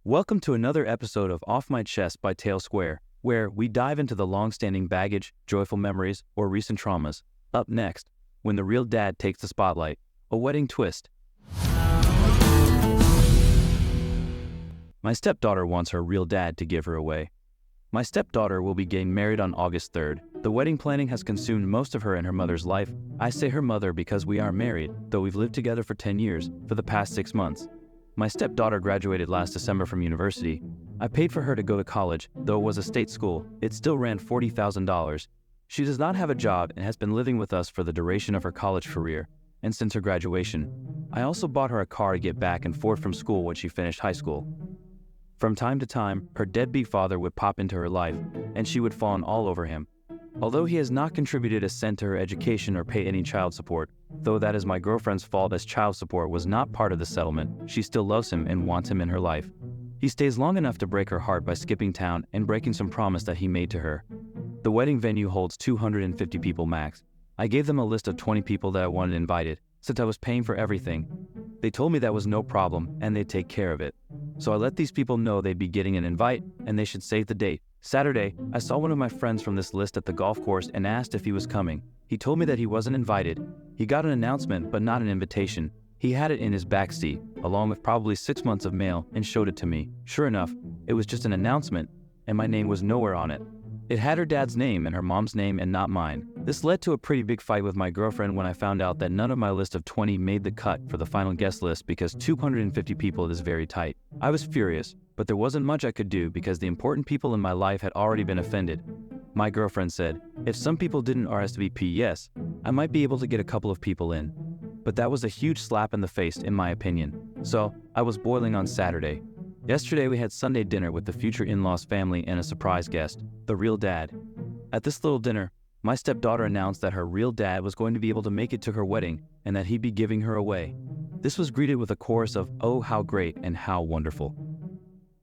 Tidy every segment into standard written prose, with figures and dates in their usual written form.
Welcome to another episode of Off My Chest by Tail Square, where we dive into the long-standing baggage, joyful memories, or recent traumas. Up next, when the real dad takes the spotlight, a wedding twist. My stepdaughter wants her real dad to give her away. My stepdaughter will be getting married on August 3rd. The wedding planning has consumed most of her and her mother's life. I say her mother because we aren't married, though we've lived together for 10 years, for the past 6 months. My stepdaughter graduated last December from university. I paid for her to go to college, though it was a state school. It still ran $40,000. She does not have a job and has been living with us for the duration of her college career, and since her graduation. I also bought her a car to get back and forth from school when she finished high school. From time to time, her deadbeat father would pop into her life, and she would fawn all over him. Although he has not contributed a cent to her education or paid any child support, though that is my girlfriend's fault as child support was not part of the settlement, she still loves him and wants him in her life. He stays long enough to break her heart by skipping town and breaking some promise that he made to her. The wedding venue holds 250 people max. I gave them a list of 20 people that I wanted invited, since I was paying for everything. They told me that was no problem and they'd take care of it. So I let these people know they'd be getting an invite and they should save the date. Saturday, I saw one of my friends from this list at the golf course and asked if he was coming. He told me that he wasn't invited. He got an announcement but not an invitation. He had it in his backseat, along with probably 6 months of mail, and showed it to me. Sure enough, it was just an announcement, and my name was nowhere on it. It had her dad's name and her mom's name and not mine. This led to a pretty big fight with my girlfriend when I found out that none of my list of 20 made the cut for the final guest list because 250 people is very tight. I was furious, but there wasn't much I could do because the important people in my life had already been offended. My girlfriend said, if some people didn't RSVP yes, I might be able to get a couple of people in. But that was a huge slap in the face in my opinion. So, I was boiling on Saturday. Yesterday we had Sunday dinner with the future in-laws family and a surprise guest, the real dad. At this little dinner, my stepdaughter announced that her real dad was going to be able to make it to her wedding and that he'd be giving her away. This was greeted with a chorus of, "Oh, how great and how wonderful."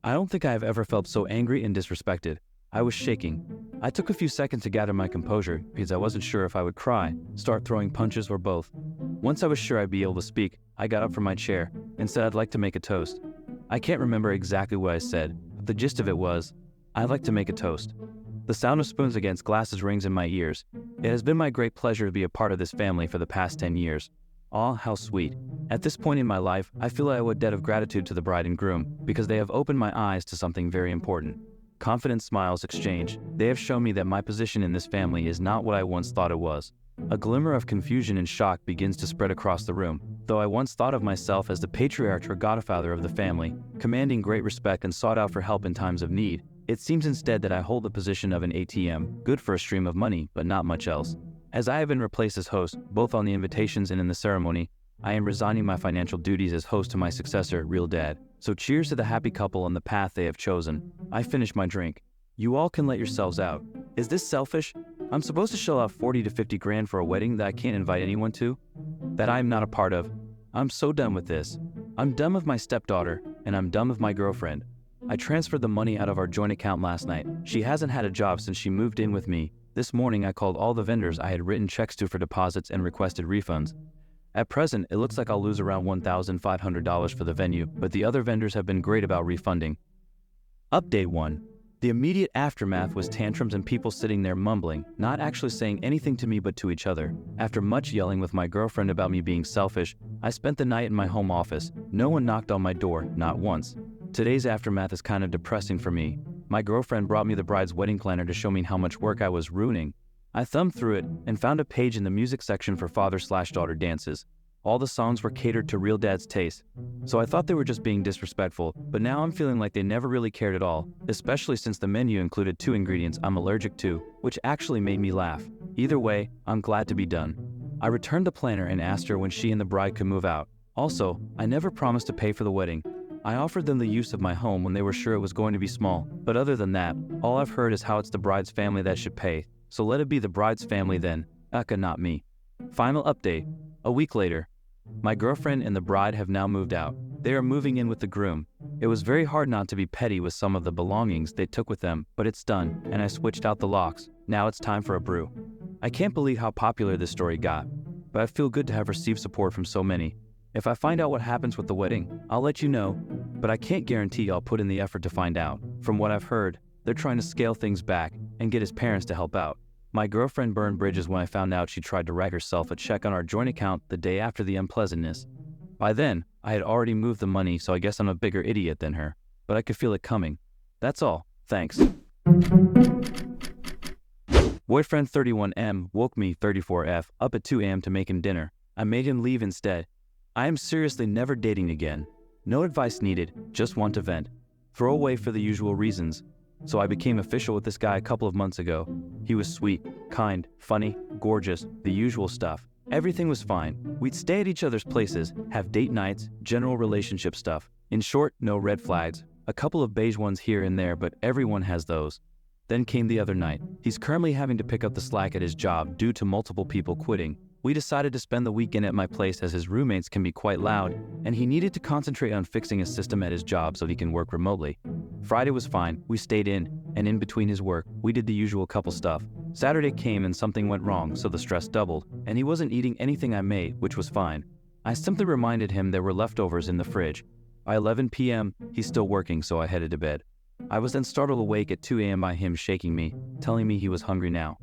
I don't think I have ever felt so angry and disrespected. I was shaking. I took a few seconds to gather my composure because I wasn't sure if I would cry, start throwing punches, or both. Once I was sure I'd be able to speak, I got up from my chair and said I'd like to make a toast. I can't remember exactly what I said, but the gist of it was, I'd like to make a toast. The sound of spoons against glasses rings in my ears. It has been my great pleasure to be a part of this family for the past 10 years. Aw, how sweet. At this point in my life, I feel I owe a debt of gratitude to the bride and groom because they have opened my eyes to something very important. Confident smiles exchanged. They have shown me that my position in this family is not what I once thought it was. A glimmer of confusion and shock begins to spread across the room. Though I once thought of myself as the patriarch or godfather of the family, commanding great respect and sought out for help in times of need, it seems instead that I hold the position of an ATM, good for a stream of money, but not much else. As I have been replaced as host, both on the invitations and in the ceremony, I am resigning my financial duties as host to my successor, real dad. So cheers to the happy couple on the path they have chosen. I finish my drink. You all can let yourselves out. Is this selfish? I'm supposed to shell out 40 to 50 grand for a wedding that I can't invite anyone to? That I am not a part of. I'm so done with this. I'm done with my stepdaughter, and I'm done with my girlfriend. I transferred the money out of our joint account last night. She hasn't had a job since she moved in with me. This morning I called all the vendors I had written checks to for deposits and requested refunds. At present, it looks like I'll lose around $1,500 for the venue, but the other vendors have been great about refunding. Update 1. The immediate aftermath was tantrums and people sitting there mumbling, not actually saying anything to me but to each other. After much yelling with my girlfriend about me being selfish, I spent the night in my home office. No one knocked on my door, not once. Today's aftermath is kind of depressing for me. My girlfriend brought me the bride's wedding planner to show me how much work I was ruining. I thumbed through it and found a page in the music section for father/daughter dances. All the songs were catered to real dad's taste. So I thought they were just being disrespectful, but now I'm feeling like they never really cared at all, especially since the menu included 2 ingredients I'm allergic to, which actually made me laugh. Either way, I'm glad to be done. I returned the planner and asked her when she and the bride could move out. Also, I never promised to pay for the wedding. I offered them the use of my home when they were sure it was going to be small, but other than that, all I've heard is how it's the bride's family that should pay, so let it be the bride's family then, not me. Final update. A week later, my girlfriend and the bride have now moved out. They are moving in with the groom. It was very hard not to be petty with some of the belongings they took with them, but it's done, and I switched out the locks. Now it's time for a brew. I can't believe how popular this story got, but I feel good to have received support from so many. If I find out what happens with the wedding, I'll let you know, but I can't guarantee I'll put in the effort to find out. From what I've heard, they're trying to scale things back and get his parents to help out. My girlfriend burned bridges when I found out she tried to write herself a check on our joint account the day after the unpleasantness. By then, I had already moved the money, so I guess I'm a bigger idiot than her, but I could feel it coming. That's all. Thanks. Boyfriend 31M woke me 34F up at 2 a.m. to make him dinner. I made him leave instead. I am seriously never dating again. No advice needed, just want to vent. Throw away for the usual reasons. So I became official with this guy a couple of months ago. He was sweet, kind, funny, gorgeous, the usual stuff. Everything was fine. We'd stay at each other's places, have date nights, general relationship stuff. In short, no red flags. A couple of beige ones here and there, but everyone has those. Then came the other night. He's currently having to pick up the slack at his job due to multiple people quitting. We decided to spend the weekend at my place as his roommates can be quite loud, and he needed to concentrate on fixing a system at his job so he can work remotely. Friday was fine, we stayed in, and in between his work, we did the usual couple stuff. Saturday came and something went wrong, so the stress doubled, and he wasn't eating anything I made, which was fine. I simply reminded him there were leftovers in the fridge. By 11 p.m., he's still working, so I headed to bed. I was then startled awake at 2 a.m. by him shaking me, telling me he was hungry now.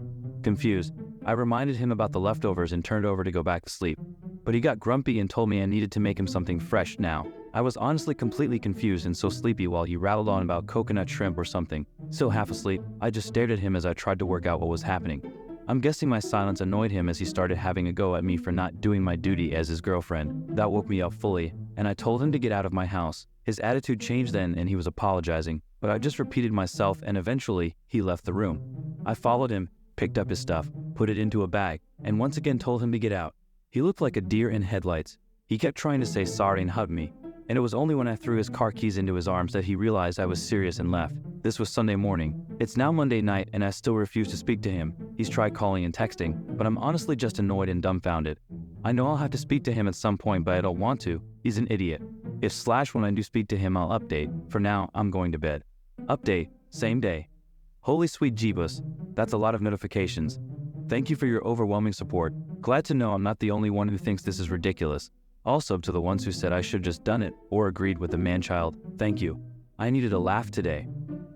Confused, I reminded him about the leftovers and turned over to go back to sleep. But he got grumpy and told me I needed to make him something fresh now. I was honestly completely confused and so sleepy while he rattled on about coconut shrimp or something. Still half asleep, I just stared at him as I tried to work out what was happening. I'm guessing my silence annoyed him as he started having a go at me for not doing my duty as his girlfriend. That woke me up fully, and I told him to get out of my house. His attitude changed then and he was apologizing, but I just repeated myself and eventually he left the room. I followed him, picked up his stuff, put it into a bag, and once again told him to get out. He looked like a deer in headlights. He kept trying to say sorry and hug me, and it was only when I threw his car keys into his arms that he realized I was serious and left. This was Sunday morning. It's now Monday night and I still refuse to speak to him. He's tried calling and texting, but I'm honestly just annoyed and dumbfounded. I know I'll have to speak to him at some point, but I don't want to. He's an idiot. If when I do speak to him, I'll update. For now, I'm going to bed. Update, same day. Holy sweet Jeebus, that's a lot of notifications. Thank you for your overwhelming support. Glad to know I'm not the only one who thinks this is ridiculous. Also to the ones who said I should just done it or agreed with the man-child, thank you. I needed a laugh today.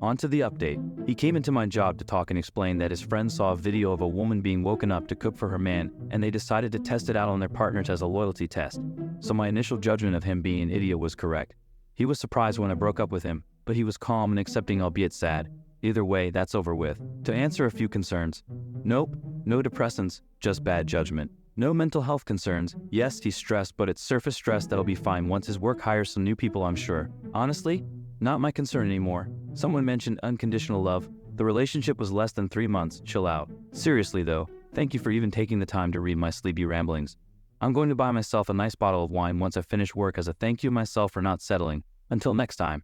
On to the update. He came into my job to talk and explain that his friend saw a video of a woman being woken up to cook for her man, and they decided to test it out on their partners as a loyalty test. So my initial judgment of him being an idiot was correct. He was surprised when I broke up with him, but he was calm and accepting, albeit sad. Either way, that's over with. To answer a few concerns. Nope, no depressants, just bad judgment. No mental health concerns. Yes, he's stressed, but it's surface stress that'll be fine once his work hires some new people, I'm sure. Honestly, not my concern anymore. Someone mentioned unconditional love. The relationship was less than 3 months, chill out. Seriously though, thank you for even taking the time to read my sleepy ramblings. I'm going to buy myself a nice bottle of wine once I finish work as a thank you myself for not settling. Until next time.